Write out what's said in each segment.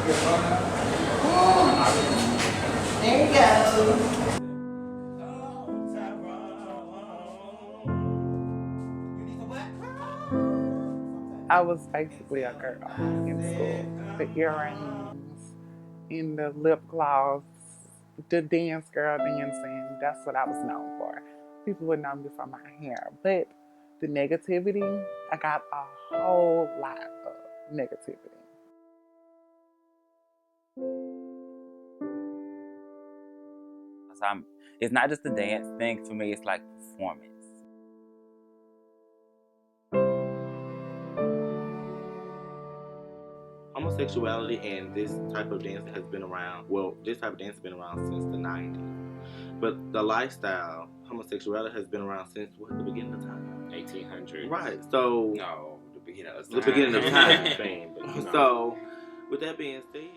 There you go. I was basically a girl in school. The earrings, and the lip gloss, the dance girl dancing. That's what I was known for. People would know me for my hair. But the negativity, I got a whole lot of negativity. So it's not just a dance thing for me, it's like performance. Homosexuality and this type of dancing has been around. Well, this type of dance has been around since the 90s. But the lifestyle, homosexuality has been around since what, the beginning of time? 1800s. Right. So No, the beginning of time. the beginning of time, fame. No. So, with that being said,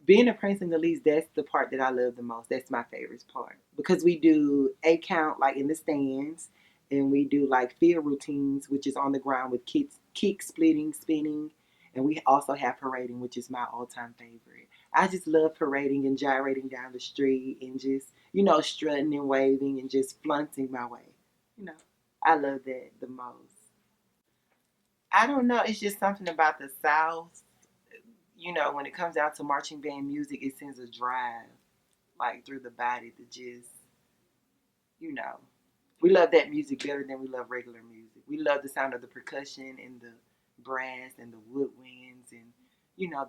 Being a prancing the least, that's the part that I love the most. That's my favorite part because we do a count like in the stands, and we do like field routines, which is on the ground with kids kick, splitting, spinning, and we also have parading, which is my all-time favorite. I just love parading and gyrating down the street and just strutting and waving and just flaunting my way. You know, I love that the most. I don't know. It's just something about the South. When it comes down to marching band music, it sends a drive like through the body to just, you know, we love that music better than we love regular music. We love the sound of the percussion and the brass and the woodwinds and,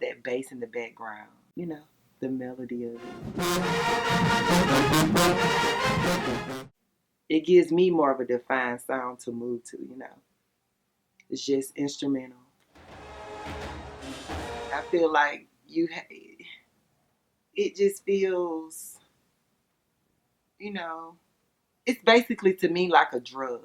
that bass in the background, the melody of it. It gives me more of a defined sound to move to. It's just instrumental. I feel like it just feels, you know, it's basically to me like a drug.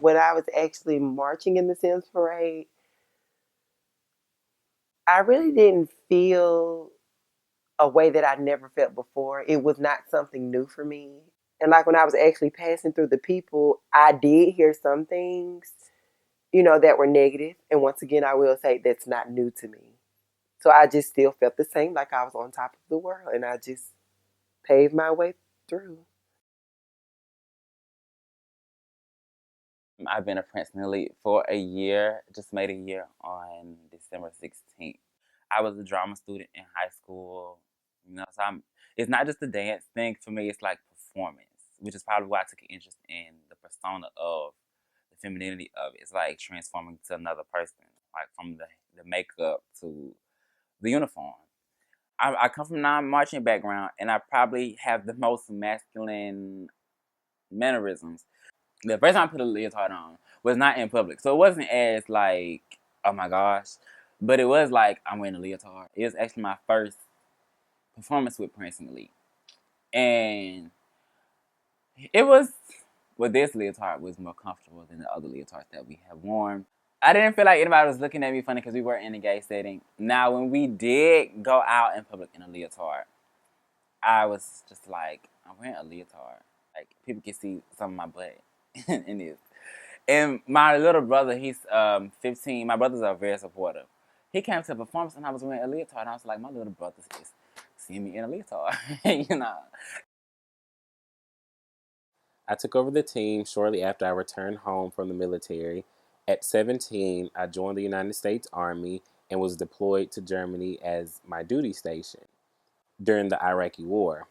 When I was actually marching in the Sims Parade, I really didn't feel a way that I never felt before. It was not something new for me. And like when I was actually passing through the people, I did hear some things, that were negative. And once again, I will say that's not new to me. So I just still felt the same, like I was on top of the world, and I just paved my way through. I've been a Prancing Elite for a year, just made a year on December 16th. I was a drama student in high school, so it's not just a dance thing for me, it's like performance, which is probably why I took an interest in the persona of the femininity of it. It's like transforming to another person, like from the makeup to the uniform. I come from a non-marching background, and I probably have the most masculine mannerisms. The first time I put a leotard on was not in public. So it wasn't as like, oh my gosh. But it was like, I'm wearing a leotard. It was actually my first performance with Prancing Elite. And it was, well, this leotard was more comfortable than the other leotards that we have worn. I didn't feel like anybody was looking at me funny because we weren't in a gay setting. Now, when we did go out in public in a leotard, I was just like, I'm wearing a leotard. Like, people can see some of my butt in this. And my little brother, he's 15. My brothers are very supportive. He came to the performance and I was wearing a leotard. And I was like, my little brother is seeing me in a leotard, you know. I took over the team shortly after I returned home from the military. At 17, I joined the United States Army and was deployed to Germany as my duty station during the Iraqi War.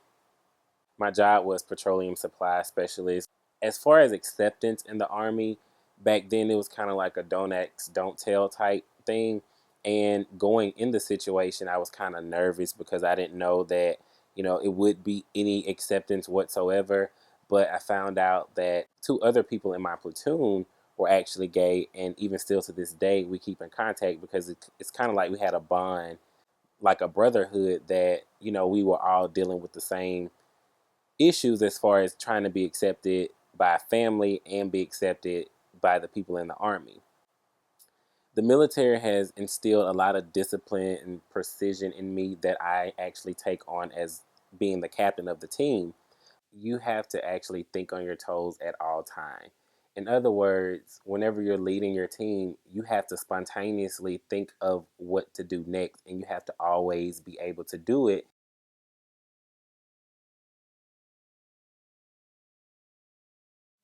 My job was petroleum supply specialist. As far as acceptance in the Army, back then it was kind of like a don't ask, don't tell type thing. And going in the situation, I was kind of nervous because I didn't know that, it would be any acceptance whatsoever. But I found out that two other people in my platoon were actually gay, and even still to this day, we keep in contact because it's kind of like we had a bond, like a brotherhood that, we were all dealing with the same issues as far as trying to be accepted by family and be accepted by the people in the army. The military has instilled a lot of discipline and precision in me that I actually take on as being the captain of the team. You have to actually think on your toes at all time. In other words, whenever you're leading your team, you have to spontaneously think of what to do next, and you have to always be able to do it.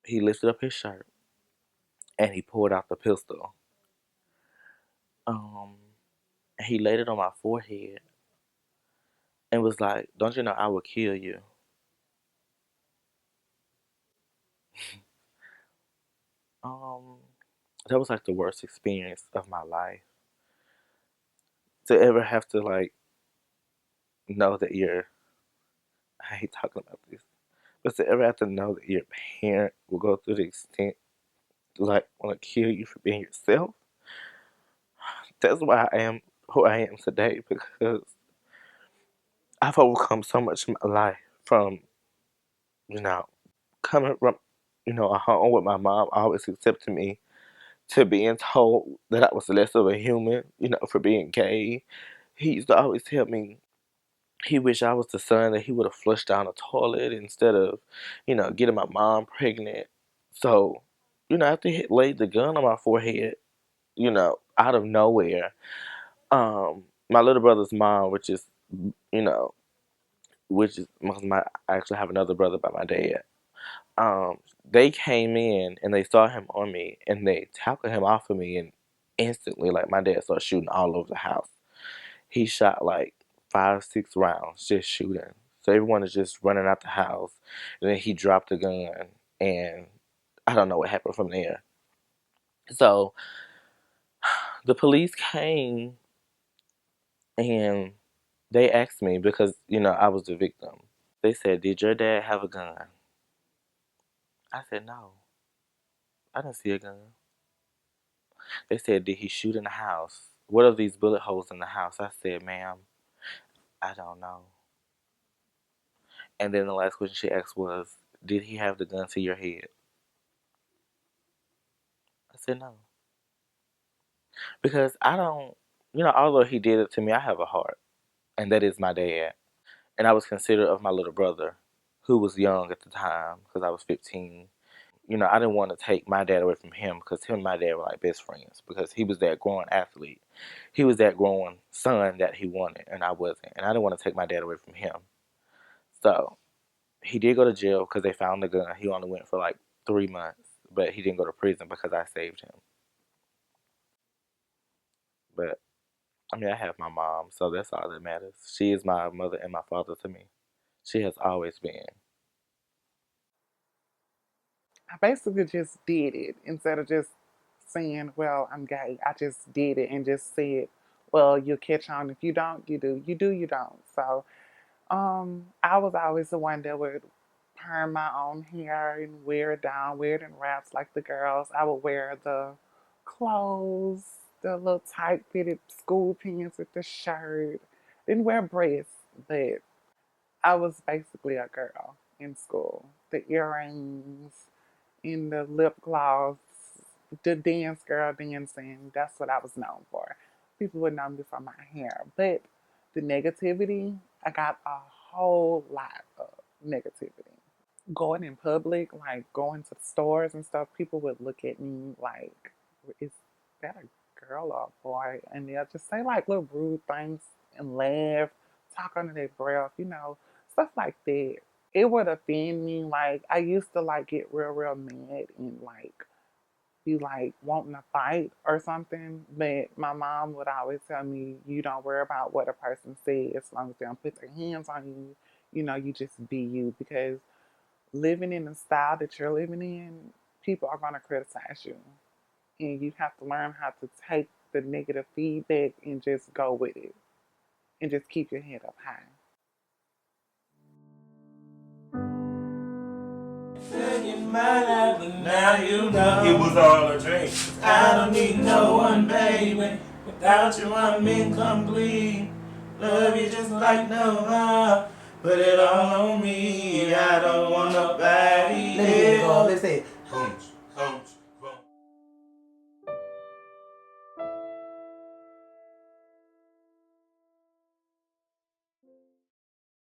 He lifted up his shirt and he pulled out the pistol. Um, he laid it on my forehead and was like, "Don't you know I will kill you?" Um, that was like the worst experience of my life. To ever have to like know that I hate talking about this, but to ever have to know that your parent will go through the extent to like want to kill you for being yourself. That's why I am who I am today, because I've overcome so much in my life from, you know, coming from, a home with my mom always accepting me, to being told that I was less of a human, for being gay. He used to always tell me he wished I was the son that he would have flushed down a toilet instead of, getting my mom pregnant. So, after he laid the gun on my forehead, out of nowhere, my little brother's mom, you know, which is I actually have another brother by my dad. They came in and they saw him on me and they tackled him off of me, and instantly, like, my dad started shooting all over the house. He shot like 5, 6 rounds just shooting. So everyone is just running out the house, and then he dropped the gun, and I don't know what happened from there. So the police came and they asked me because I was the victim. They said, "Did your dad have a gun?" I said, "No, I didn't see a gun." They said, "Did he shoot in the house? What are these bullet holes in the house?" I said, "Ma'am, I don't know." And then the last question she asked was, "Did he have the gun to your head?" I said, "No." Because I don't, although he did it to me, I have a heart. And that is my dad. And I was considerate of my little brother, who was young at the time, because I was 15. I didn't want to take my dad away from him, because him and my dad were like best friends, because he was that growing athlete. He was that growing son that he wanted, and I wasn't. And I didn't want to take my dad away from him. So he did go to jail because they found the gun. He only went for like 3 months, but he didn't go to prison because I saved him. But I mean, I have my mom, so that's all that matters. She is my mother and my father to me. She has always been. I basically just did it instead of just saying, well, I'm gay. I just did it and just said, well, you'll catch on. If you don't, you do. You do, you don't. So I was always the one that would perm my own hair and wear it down, wear it in wraps like the girls. I would wear the clothes, the little tight fitted school pants with the shirt. Didn't wear breasts, but I was basically a girl in school. The earrings, in the lip gloss, the dance girl dancing. That's what I was known for. People would know me for my hair. But the negativity, I got a whole lot of negativity. Going in public, like going to the stores and stuff, people would look at me like, is that a girl or a boy? And they'll just say like little rude things and laugh, talk under their breath, stuff like that. It would offend me. Like I used to like get real, real mad and like be like wanting to fight or something. But my mom would always tell me, you don't worry about what a person says as long as they don't put their hands on you. You just be you, because living in the style that you're living in, people are going to criticize you. And you have to learn how to take the negative feedback and just go with it and just keep your head up high. in my life, but now you know it was all a dream. I don't need no one, baby. Without you, I'm incomplete. Love you just like no how. Put it all on me. I don't want nobody. Let me go. Let's say it.